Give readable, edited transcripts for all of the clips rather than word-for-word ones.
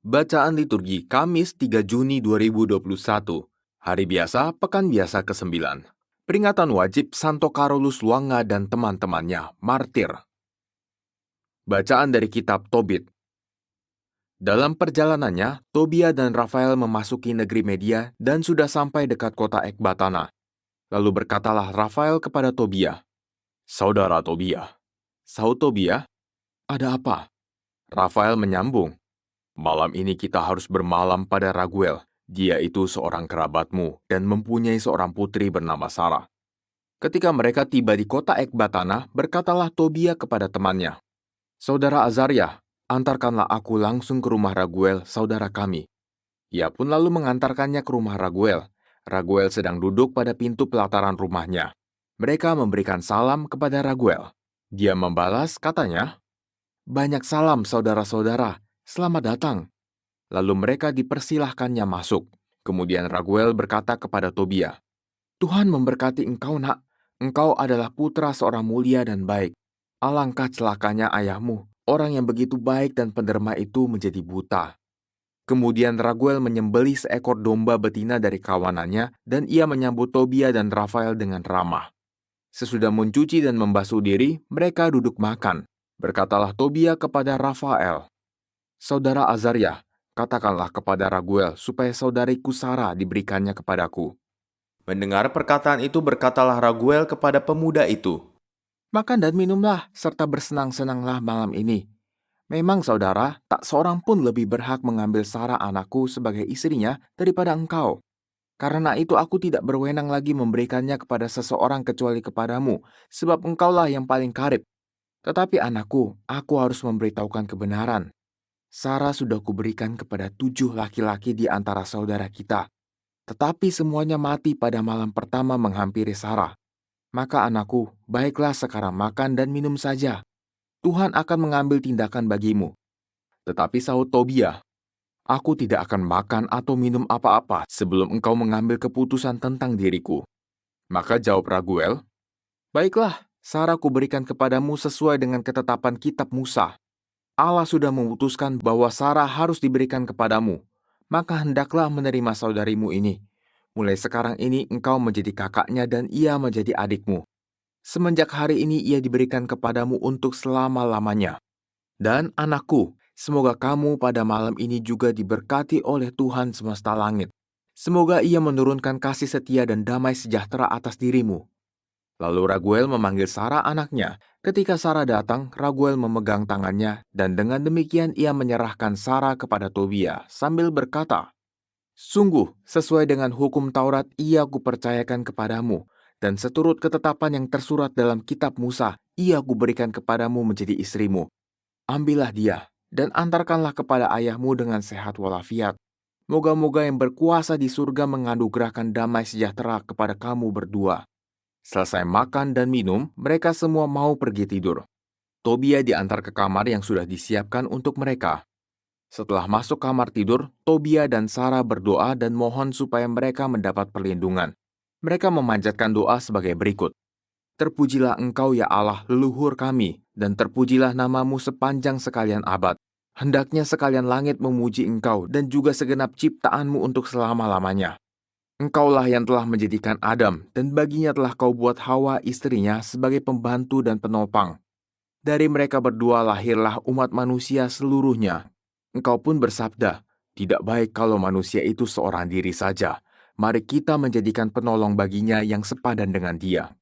Bacaan liturgi Kamis 3 Juni 2021. Hari biasa, pekan biasa ke-9. Peringatan wajib Santo Carolus Luanga dan teman-temannya, martir. Bacaan dari kitab Tobit. Dalam perjalanannya, Tobia dan Rafael memasuki negeri Media dan sudah sampai dekat kota Ekbatana. Lalu berkatalah Rafael kepada Tobia, "Saudara Tobia." Sahut Tobia, "Ada apa?" Rafael menyambung, "Malam ini kita harus bermalam pada Raguel. Dia itu seorang kerabatmu dan mempunyai seorang putri bernama Sarah." Ketika mereka tiba di kota Ekbatana, berkatalah Tobia kepada temannya, "Saudara Azaria, antarkanlah aku langsung ke rumah Raguel, saudara kami." Ia pun lalu mengantarkannya ke rumah Raguel. Raguel sedang duduk pada pintu pelataran rumahnya. Mereka memberikan salam kepada Raguel. Dia membalas, katanya, "Banyak salam saudara-saudara, selamat datang." Lalu mereka dipersilahkannya masuk. Kemudian Raguel berkata kepada Tobia, "Tuhan memberkati engkau, nak. Engkau adalah putra seorang mulia dan baik. Alangkah celakanya ayahmu, orang yang begitu baik dan penderma itu menjadi buta." Kemudian Raguel menyembelih seekor domba betina dari kawanannya, dan ia menyambut Tobia dan Rafael dengan ramah. Sesudah mencuci dan membasuh diri, mereka duduk makan. Berkatalah Tobia kepada Rafael, "Saudara Azaria, katakanlah kepada Raguel supaya saudariku Sarah diberikannya kepadaku." Mendengar perkataan itu berkatalah Raguel kepada pemuda itu, "Makan dan minumlah, serta bersenang-senanglah malam ini. Memang saudara, tak seorang pun lebih berhak mengambil Sarah anakku sebagai istrinya daripada engkau. Karena itu aku tidak berwenang lagi memberikannya kepada seseorang kecuali kepadamu, sebab engkaulah yang paling karib. Tetapi anakku, aku harus memberitahukan kebenaran. Sarah sudah kuberikan kepada 7 laki-laki di antara saudara kita. Tetapi semuanya mati pada malam pertama menghampiri Sarah. Maka anakku, baiklah sekarang makan dan minum saja. Tuhan akan mengambil tindakan bagimu." Tetapi sahut Tobia, "Aku tidak akan makan atau minum apa-apa sebelum engkau mengambil keputusan tentang diriku." Maka jawab Raguel, "Baiklah, Sarah kuberikan kepadamu sesuai dengan ketetapan kitab Musa. Allah sudah memutuskan bahwa Sarah harus diberikan kepadamu. Maka hendaklah menerima saudarimu ini. Mulai sekarang ini engkau menjadi kakaknya dan ia menjadi adikmu. Semenjak hari ini ia diberikan kepadamu untuk selama-lamanya. Dan anakku, semoga kamu pada malam ini juga diberkati oleh Tuhan semesta langit. Semoga ia menurunkan kasih setia dan damai sejahtera atas dirimu." Lalu Raguel memanggil Sarah anaknya. Ketika Sarah datang, Raguel memegang tangannya, dan dengan demikian ia menyerahkan Sarah kepada Tobia sambil berkata, "Sungguh, sesuai dengan hukum Taurat ia kupercayakan kepadamu, dan seturut ketetapan yang tersurat dalam kitab Musa, ia kuberikan kepadamu menjadi istrimu. Ambillah dia, dan antarkanlah kepada ayahmu dengan sehat walafiat. Moga-moga yang berkuasa di surga menganugerahkan damai sejahtera kepada kamu berdua." Selesai makan dan minum, mereka semua mau pergi tidur. Tobia diantar ke kamar yang sudah disiapkan untuk mereka. Setelah masuk kamar tidur, Tobia dan Sarah berdoa dan mohon supaya mereka mendapat perlindungan. Mereka memanjatkan doa sebagai berikut. "Terpujilah Engkau ya Allah leluhur kami, dan terpujilah namamu sepanjang sekalian abad. Hendaknya sekalian langit memuji Engkau dan juga segenap ciptaanmu untuk selama-lamanya. Engkaulah yang telah menjadikan Adam, dan baginya telah kau buat Hawa istrinya sebagai pembantu dan penopang. Dari mereka berdua lahirlah umat manusia seluruhnya. Engkau pun bersabda, tidak baik kalau manusia itu seorang diri saja. Mari kita menjadikan penolong baginya yang sepadan dengan dia.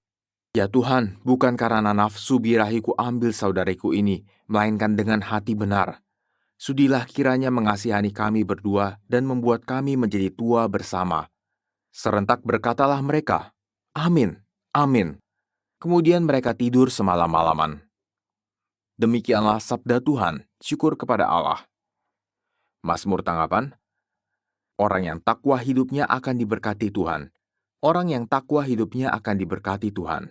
Ya Tuhan, bukan karena nafsu birahiku ambil saudariku ini, melainkan dengan hati benar. Sudilah kiranya mengasihani kami berdua dan membuat kami menjadi tua bersama." Serentak berkatalah mereka, "Amin, amin." Kemudian mereka tidur semalam-malaman. Demikianlah sabda Tuhan, syukur kepada Allah. Mazmur tanggapan, orang yang takwa hidupnya akan diberkati Tuhan. Orang yang takwa hidupnya akan diberkati Tuhan.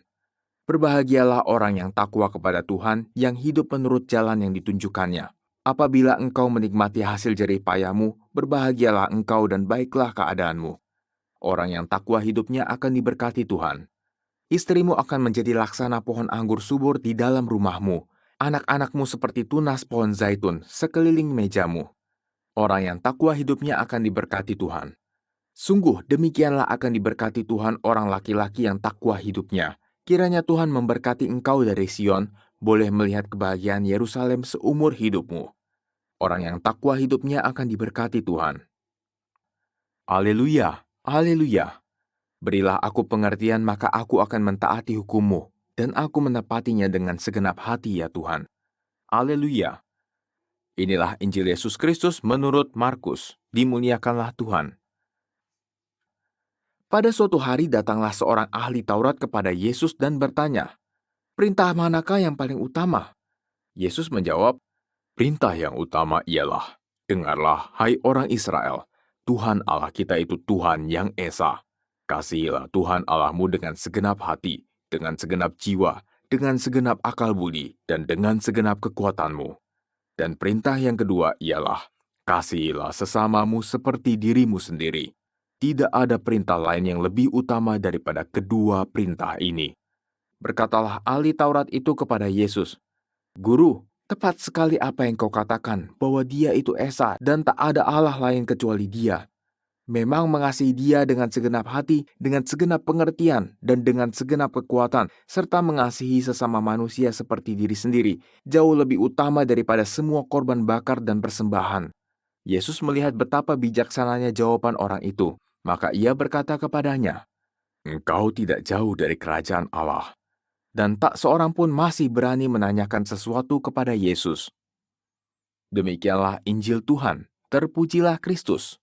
Berbahagialah orang yang takwa kepada Tuhan, yang hidup menurut jalan yang ditunjukkannya. Apabila engkau menikmati hasil jerih payahmu, berbahagialah engkau dan baiklah keadaanmu. Orang yang takwa hidupnya akan diberkati Tuhan. Istrimu akan menjadi laksana pohon anggur subur di dalam rumahmu. Anak-anakmu seperti tunas pohon zaitun sekeliling mejamu. Orang yang takwa hidupnya akan diberkati Tuhan. Sungguh demikianlah akan diberkati Tuhan orang laki-laki yang takwa hidupnya. Kiranya Tuhan memberkati engkau dari Sion, boleh melihat kebahagiaan Yerusalem seumur hidupmu. Orang yang takwa hidupnya akan diberkati Tuhan. Haleluya, haleluya. Berilah aku pengertian, maka aku akan mentaati hukum-Mu, dan aku menepatinya dengan segenap hati ya Tuhan. Haleluya. Inilah Injil Yesus Kristus menurut Markus. Dimuliakanlah Tuhan. Pada suatu hari datanglah seorang ahli Taurat kepada Yesus dan bertanya, "Perintah manakah yang paling utama?" Yesus menjawab, "Perintah yang utama ialah, dengarlah, hai orang Israel, Tuhan Allah kita itu Tuhan yang esa. Kasihilah Tuhan Allahmu dengan segenap hati, dengan segenap jiwa, dengan segenap akal budi, dan dengan segenap kekuatanmu. Dan perintah yang kedua ialah, kasihilah sesamamu seperti dirimu sendiri. Tidak ada perintah lain yang lebih utama daripada kedua perintah ini." Berkatalah ahli Taurat itu kepada Yesus, "Guru, tepat sekali apa yang kau katakan, bahwa Dia itu esa dan tak ada Allah lain kecuali Dia. Memang mengasihi Dia dengan segenap hati, dengan segenap pengertian, dan dengan segenap kekuatan, serta mengasihi sesama manusia seperti diri sendiri, jauh lebih utama daripada semua korban bakar dan persembahan." Yesus melihat betapa bijaksananya jawaban orang itu, maka ia berkata kepadanya, "Engkau tidak jauh dari kerajaan Allah." Dan tak seorang pun masih berani menanyakan sesuatu kepada Yesus. Demikianlah Injil Tuhan. Terpujilah Kristus.